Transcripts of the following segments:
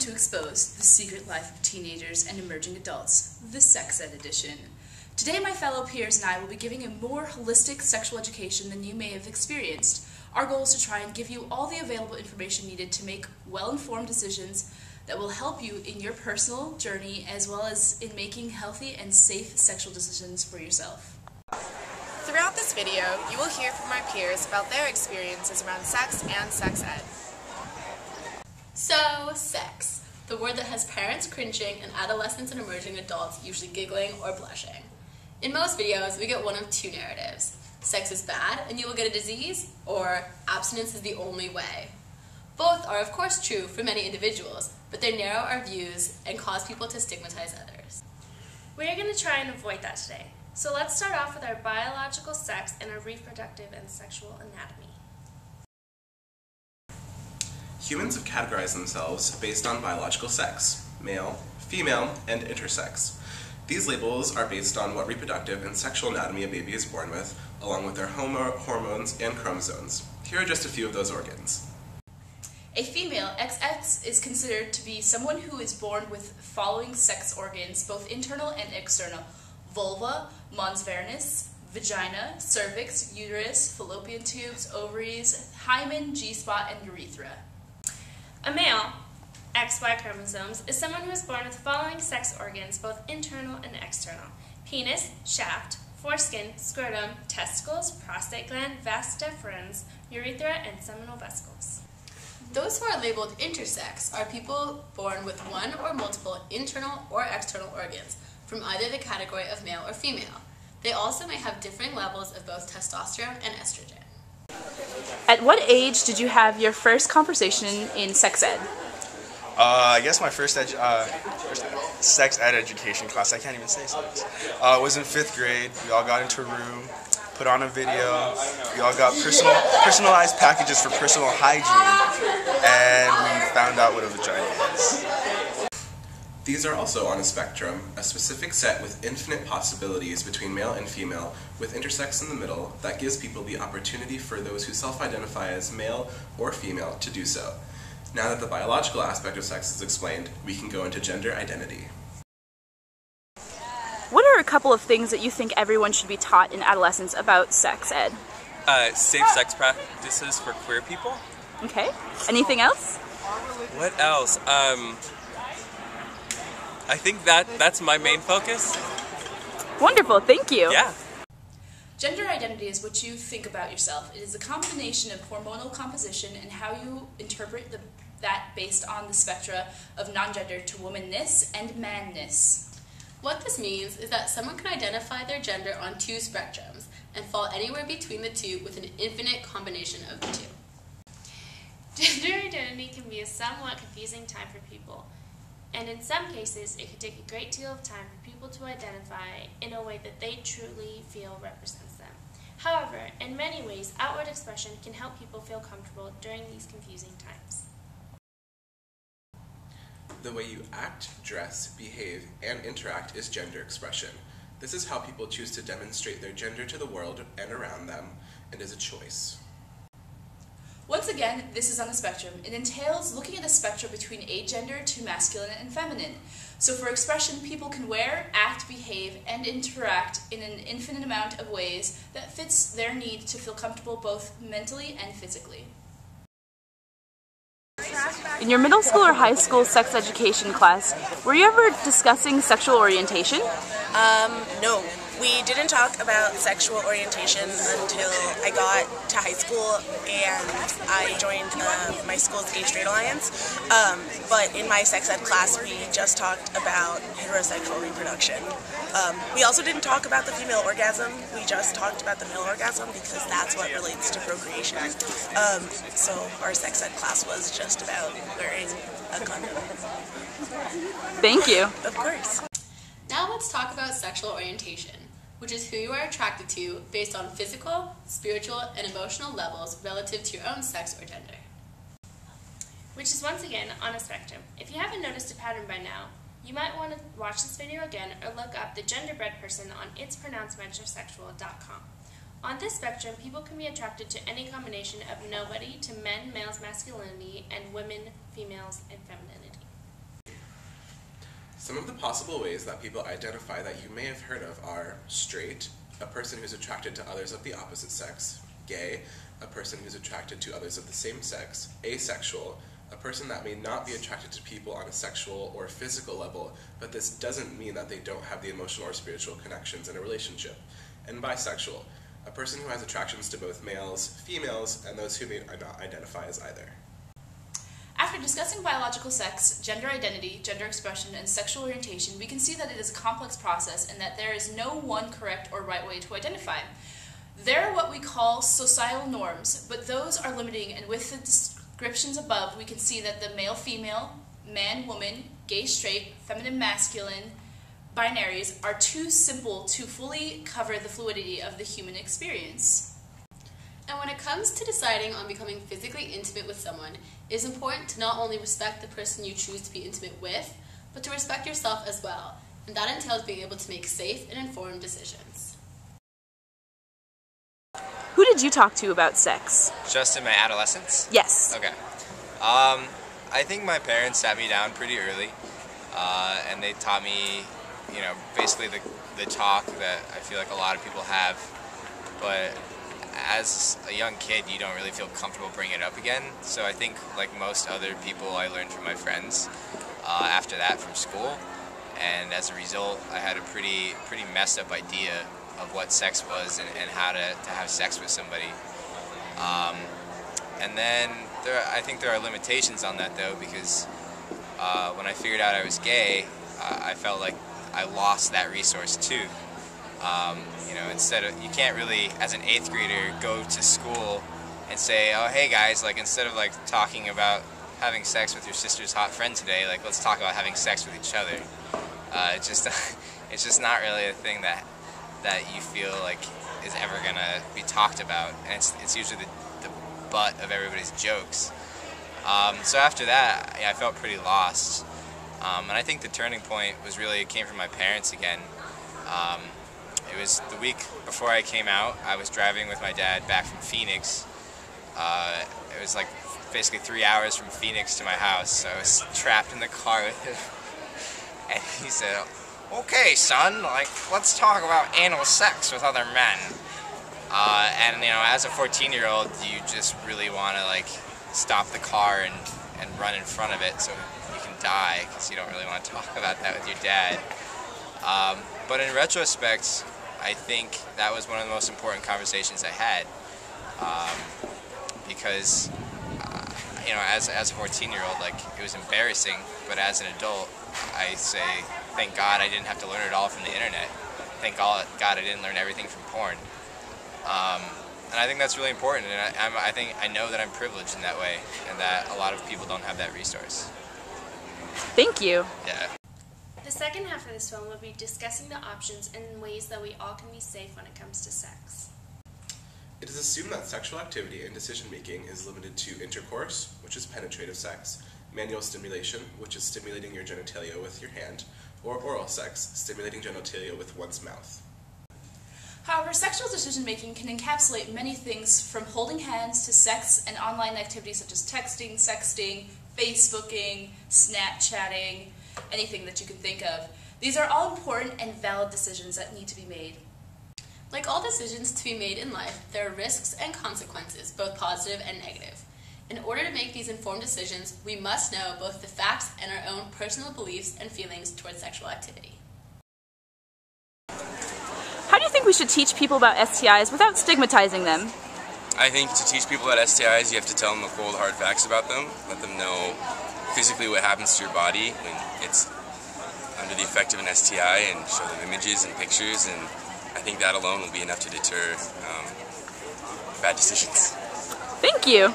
to expose the secret life of teenagers and emerging adults, the Sex Ed edition. Today my fellow peers and I will be giving a more holistic sexual education than you may have experienced. Our goal is to try and give you all the available information needed to make well-informed decisions that will help you in your personal journey as well as in making healthy and safe sexual decisions for yourself. Throughout this video, you will hear from our peers about their experiences around sex and sex ed. So, sex. The word that has parents cringing and adolescents and emerging adults usually giggling or blushing. In most videos, we get one of two narratives. Sex is bad and you will get a disease, or abstinence is the only way. Both are of course true for many individuals, but they narrow our views and cause people to stigmatize others. We are going to try and avoid that today. So let's start off with our biological sex and our reproductive and sexual anatomy. Humans have categorized themselves based on biological sex: male, female, and intersex. These labels are based on what reproductive and sexual anatomy a baby is born with, along with their hormones and chromosomes. Here are just a few of those organs. A female XX is considered to be someone who is born with following sex organs, both internal and external: vulva, mons veneris, vagina, cervix, uterus, fallopian tubes, ovaries, hymen, G-spot, and urethra. A male, XY chromosomes, is someone who is born with the following sex organs, both internal and external: penis, shaft, foreskin, scrotum, testicles, prostate gland, vas deferens, urethra, and seminal vesicles. Those who are labeled intersex are people born with one or multiple internal or external organs from either the category of male or female. They also may have differing levels of both testosterone and estrogen. At what age did you have your first conversation in sex ed? I guess my first sex ed education class, I can't even say sex, was in 5th grade. We all got into a room, put on a video, we all got personalized packages for personal hygiene, and we found out what a vagina is. These are also on a spectrum, a specific set with infinite possibilities between male and female, with intersex in the middle, that gives people the opportunity for those who self-identify as male or female to do so. Now that the biological aspect of sex is explained, we can go into gender identity. What are a couple of things that you think everyone should be taught in adolescence about sex ed? Safe sex practices for queer people. Okay. Anything else? What else? I think that's my main focus. Wonderful, thank you. Yeah. Gender identity is what you think about yourself. It is a combination of hormonal composition and how you interpret that based on the spectra of non-gender to womanness and manness. What this means is that someone can identify their gender on two spectrums and fall anywhere between the two with an infinite combination of the two. Gender identity can be a somewhat confusing time for people, and in some cases it can take a great deal of time for people to identify in a way that they truly feel represents them. However, in many ways, outward expression can help people feel comfortable during these confusing times. The way you act, dress, behave, and interact is gender expression. This is how people choose to demonstrate their gender to the world and around them, and is a choice. Once again, this is on the spectrum. It entails looking at the spectrum between agender to masculine and feminine. So for expression, people can wear, act, behave, and interact in an infinite amount of ways that fits their need to feel comfortable both mentally and physically. In your middle school or high school sex education class, were you ever discussing sexual orientation? No. We didn't talk about sexual orientation until I got to high school and I joined my school's Gay Straight Alliance. But in my sex ed class, we just talked about heterosexual reproduction. We also didn't talk about the female orgasm. We just talked about the male orgasm because that's what relates to procreation. So our sex ed class was just about wearing a condom. Thank you. Of course. Now let's talk about sexual orientation, which is who you are attracted to based on physical, spiritual, and emotional levels relative to your own sex or gender. Which is once again on a spectrum. If you haven't noticed a pattern by now, you might want to watch this video again or look up the genderbread person on itspronouncedmetrosexual.com. On this spectrum, people can be attracted to any combination of nobody to men, males, masculinity, and women, females, and femininity. Some of the possible ways that people identify that you may have heard of are straight, a person who's attracted to others of the opposite sex; gay, a person who's attracted to others of the same sex; asexual, a person that may not be attracted to people on a sexual or physical level, but this doesn't mean that they don't have the emotional or spiritual connections in a relationship; and bisexual, a person who has attractions to both males, females, and those who may not identify as either. After discussing biological sex, gender identity, gender expression, and sexual orientation, we can see that it is a complex process and that there is no one correct or right way to identify. There are what we call societal norms, but those are limiting, and with the descriptions above, we can see that the male-female, man-woman, gay-straight, feminine-masculine binaries are too simple to fully cover the fluidity of the human experience. And when it comes to deciding on becoming physically intimate with someone, it is important to not only respect the person you choose to be intimate with, but to respect yourself as well. And that entails being able to make safe and informed decisions. Who did you talk to about sex? Just in my adolescence? Yes. Okay. I think my parents sat me down pretty early, and they taught me, basically the talk that I feel like a lot of people have, but as a young kid, you don't really feel comfortable bringing it up again. So I think, like most other people, I learned from my friends after that from school, and as a result, I had a pretty messed up idea of what sex was and how to have sex with somebody. And then I think there are limitations on that though, because when I figured out I was gay, I felt like I lost that resource too. You can't really, as an 8th grader, go to school and say, oh, hey guys, instead of talking about having sex with your sister's hot friend today, let's talk about having sex with each other. It's just not really a thing that you feel like is ever gonna be talked about, and it's usually the butt of everybody's jokes. So after that, I felt pretty lost, and I think the turning point came from my parents again. It was the week before I came out. I was driving with my dad back from Phoenix. It was basically 3 hours from Phoenix to my house, so I was trapped in the car with him. And he said, okay, son, let's talk about anal sex with other men. And as a 14-year-old, you just really want to stop the car and run in front of it so you can die, because you don't really want to talk about that with your dad. But in retrospect, I think that was one of the most important conversations I had, because as a 14-year-old, it was embarrassing, but as an adult, I say, thank God I didn't have to learn it all from the internet. Thank God I didn't learn everything from porn. And I think that's really important, and I know that I'm privileged in that way, and that a lot of people don't have that resource. Thank you. Yeah. The second half of this film will be discussing the options and ways that we all can be safe when it comes to sex. It is assumed that sexual activity and decision-making is limited to intercourse, which is penetrative sex, manual stimulation, which is stimulating your genitalia with your hand, or oral sex, stimulating genitalia with one's mouth. However, sexual decision-making can encapsulate many things from holding hands to sex and online activities such as texting, sexting, Facebooking, Snapchatting, anything that you can think of. These are all important and valid decisions that need to be made. Like all decisions to be made in life, there are risks and consequences, both positive and negative. In order to make these informed decisions, we must know both the facts and our own personal beliefs and feelings towards sexual activity. How do you think we should teach people about STIs without stigmatizing them? I think to teach people about STIs, you have to tell them the cold, hard facts about them. Let them know physically what happens to your body when it's under the effect of an STI, and show them images and pictures, and I think that alone will be enough to deter bad decisions. Thank you.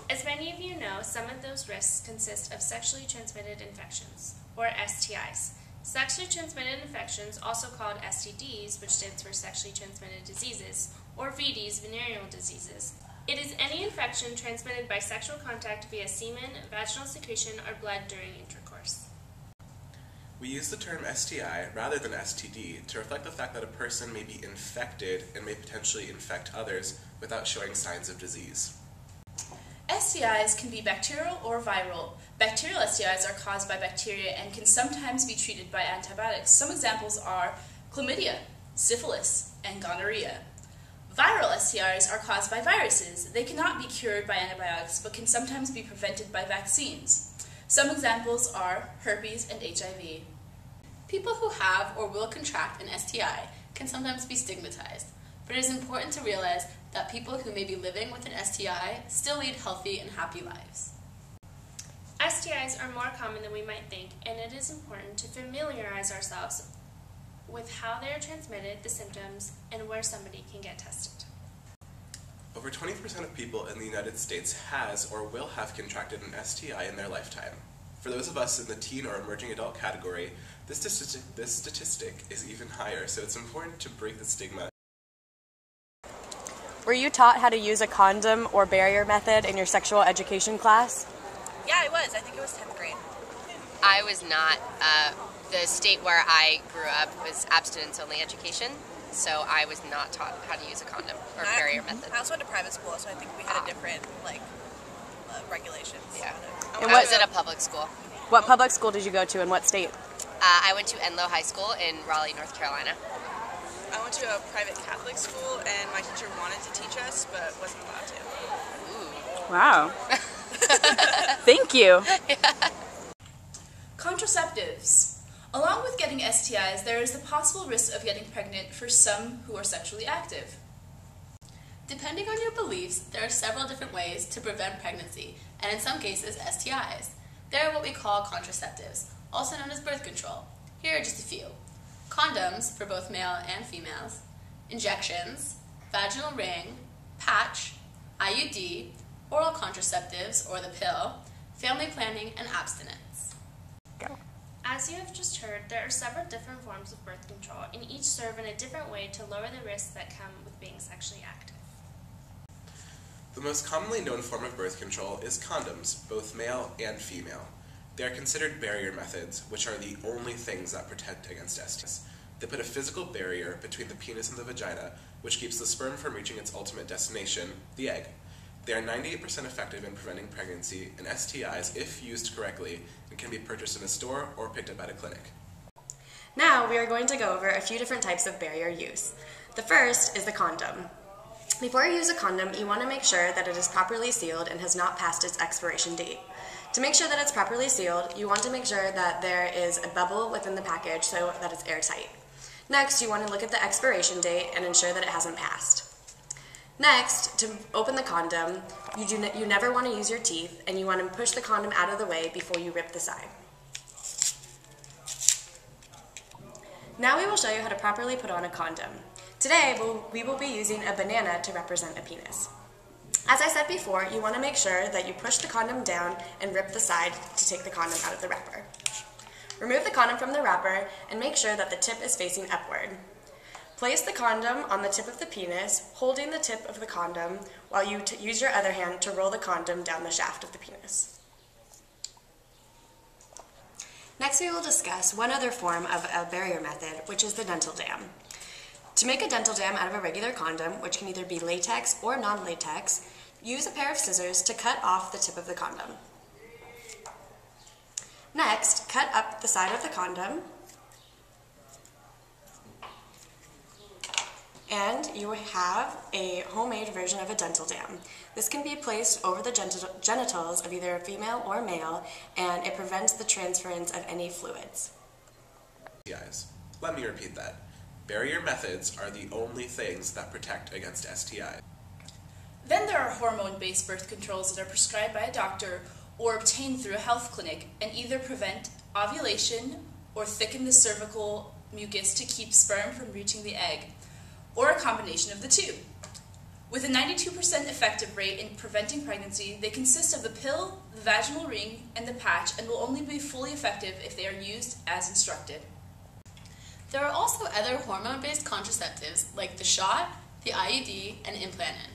As many of you know, some of those risks consist of sexually transmitted infections, or STIs. Sexually transmitted infections, also called STDs, which stands for sexually transmitted diseases, or VDs, venereal diseases. It is any infection transmitted by sexual contact via semen, vaginal secretion, or blood during intercourse. We use the term STI rather than STD to reflect the fact that a person may be infected and may potentially infect others without showing signs of disease. STIs can be bacterial or viral. Bacterial STIs are caused by bacteria and can sometimes be treated by antibiotics. Some examples are chlamydia, syphilis, and gonorrhea. Viral STIs are caused by viruses. They cannot be cured by antibiotics, but can sometimes be prevented by vaccines. Some examples are herpes and HIV. People who have or will contract an STI can sometimes be stigmatized, but it is important to realize that people who may be living with an STI still lead healthy and happy lives. STIs are more common than we might think, and it is important to familiarize ourselves with how they are transmitted, the symptoms, and where somebody can get tested. Over 20% of people in the United States has or will have contracted an STI in their lifetime. For those of us in the teen or emerging adult category, this statistic is even higher, so it's important to break the stigma. Were you taught how to use a condom or barrier method in your sexual education class? Yeah, I was. I think it was 10th grade. I was not. The state where I grew up was abstinence-only education, so I was not taught how to use a condom or barrier method. I also went to private school, so I think we had a different, regulations. Yeah. And I was at a public school. What public school did you go to and what state? I went to Enloe High School in Raleigh, North Carolina. I went to a private Catholic school, and my teacher wanted to teach us, but wasn't allowed to. Ooh. Wow. Thank you. Contraceptives. Along with getting STIs, there is the possible risk of getting pregnant for some who are sexually active. Depending on your beliefs, there are several different ways to prevent pregnancy, and in some cases, STIs. There are what we call contraceptives, also known as birth control. Here are just a few. Condoms for both male and females, injections, vaginal ring, patch, IUD, oral contraceptives or the pill, family planning, and abstinence. As you have just heard, there are several different forms of birth control, and each serve in a different way to lower the risks that come with being sexually active. The most commonly known form of birth control is condoms, both male and female. They are considered barrier methods, which are the only things that protect against STIs. They put a physical barrier between the penis and the vagina, which keeps the sperm from reaching its ultimate destination, the egg. They are 98% effective in preventing pregnancy and STIs if used correctly and can be purchased in a store or picked up at a clinic. Now we are going to go over a few different types of barrier use. The first is the condom. Before you use a condom, you want to make sure that it is properly sealed and has not passed its expiration date. To make sure that it's properly sealed, you want to make sure that there is a bubble within the package so that it's airtight. Next, you want to look at the expiration date and ensure that it hasn't passed. Next, to open the condom, you never want to use your teeth, and you want to push the condom out of the way before you rip the side. Now we will show you how to properly put on a condom. Today, we will be using a banana to represent a penis. As I said before, you want to make sure that you push the condom down and rip the side to take the condom out of the wrapper. Remove the condom from the wrapper and make sure that the tip is facing upward. Place the condom on the tip of the penis, holding the tip of the condom while you use your other hand to roll the condom down the shaft of the penis. Next, we will discuss one other form of a barrier method, which is the dental dam. To make a dental dam out of a regular condom, which can either be latex or non-latex, use a pair of scissors to cut off the tip of the condom. Next, cut up the side of the condom, and you have a homemade version of a dental dam. This can be placed over the genitals of either a female or male, and it prevents the transference of any fluids. STIs. Let me repeat that. Barrier methods are the only things that protect against STIs. Then there are hormone-based birth controls that are prescribed by a doctor or obtained through a health clinic and either prevent ovulation or thicken the cervical mucus to keep sperm from reaching the egg, or a combination of the two. With a 92% effective rate in preventing pregnancy, they consist of the pill, the vaginal ring, and the patch, and will only be fully effective if they are used as instructed. There are also other hormone-based contraceptives like the shot, the IUD, and implantin.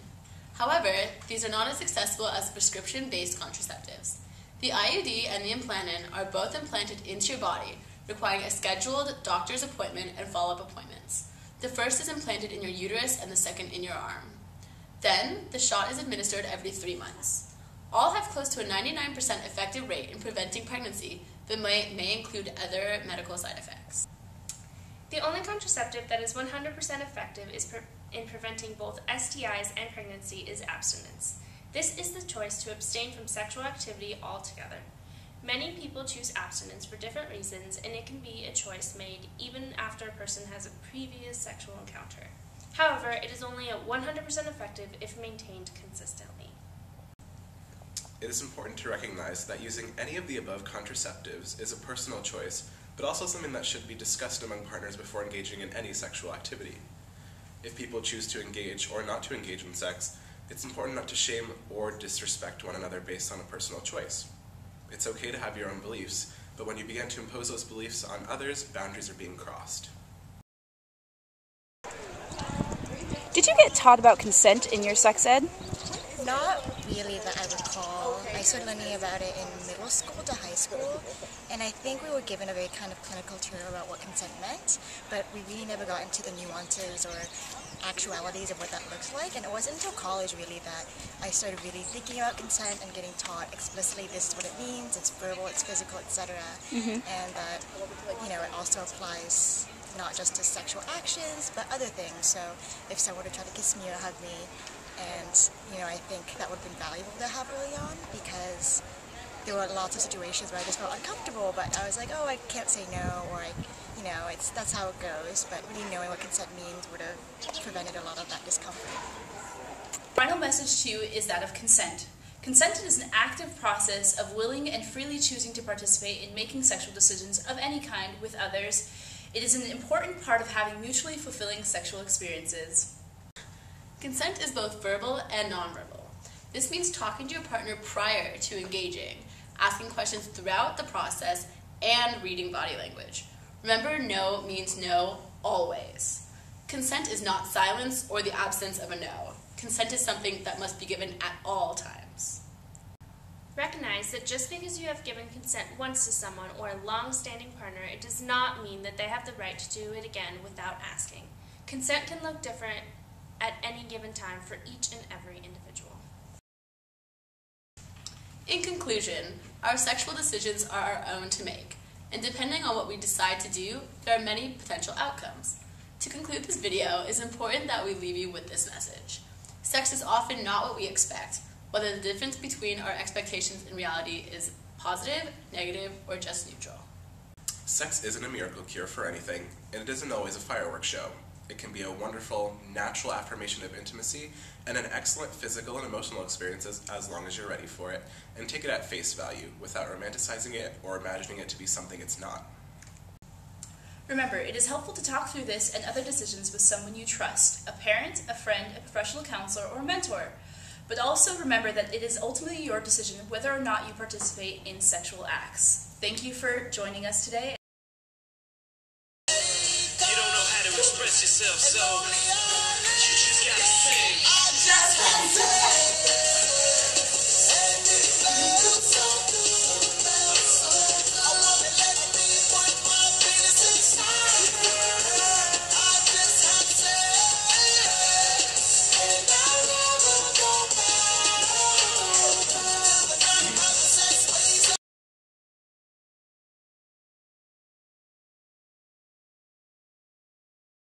However, these are not as successful as prescription-based contraceptives. The IUD and the implantin are both implanted into your body, requiring a scheduled doctor's appointment and follow-up appointments. The first is implanted in your uterus and the second in your arm. Then, the shot is administered every 3 months. All have close to a 99% effective rate in preventing pregnancy, but may include other medical side effects. The only contraceptive that is 100% effective in preventing both STIs and pregnancy is abstinence. This is the choice to abstain from sexual activity altogether. Many people choose abstinence for different reasons, and it can be a choice made even after a person has a previous sexual encounter. However, it is only 100% effective if maintained consistently. It is important to recognize that using any of the above contraceptives is a personal choice, but also something that should be discussed among partners before engaging in any sexual activity. If people choose to engage or not to engage in sex, it's important not to shame or disrespect one another based on a personal choice. It's okay to have your own beliefs, but when you begin to impose those beliefs on others, boundaries are being crossed. Did you get taught about consent in your sex ed? Not really that I recall. I started learning about it in middle school to high school, and I think we were given a very kind of clinical tour about what consent meant, but we really never got into the nuances or actualities of what that looks like, and it wasn't until college really that I started really thinking about consent and getting taught explicitly this is what it means, it's verbal, it's physical, etc. And that, it also applies not just to sexual actions, but other things. So if someone were to try to kiss me or hug me, and, I think that would have been valuable to have early on, because there were lots of situations where I just felt uncomfortable, but I was like, oh, I can't say no, or that's how it goes. But really knowing what consent means would have prevented a lot of that discomfort. Final message to you is that of consent. Consent is an active process of willing and freely choosing to participate in making sexual decisions of any kind with others. It is an important part of having mutually fulfilling sexual experiences. Consent is both verbal and nonverbal. This means talking to your partner prior to engaging, asking questions throughout the process, and reading body language. Remember, no means no, always. Consent is not silence or the absence of a no. Consent is something that must be given at all times. Recognize that just because you have given consent once to someone or a long-standing partner, it does not mean that they have the right to do it again without asking. Consent can look different at any given time for each and every individual. In conclusion, our sexual decisions are our own to make, and depending on what we decide to do, there are many potential outcomes. To conclude this video, it is important that we leave you with this message. Sex is often not what we expect, whether the difference between our expectations and reality is positive, negative, or just neutral. Sex isn't a miracle cure for anything, and it isn't always a fireworks show. It can be a wonderful, natural affirmation of intimacy and an excellent physical and emotional experience as long as you're ready for it, and take it at face value without romanticizing it or imagining it to be something it's not. Remember, it is helpful to talk through this and other decisions with someone you trust, a parent, a friend, a professional counselor, or a mentor. But also remember that it is ultimately your decision whether or not you participate in sexual acts. Thank you for joining us today. Express yourself, so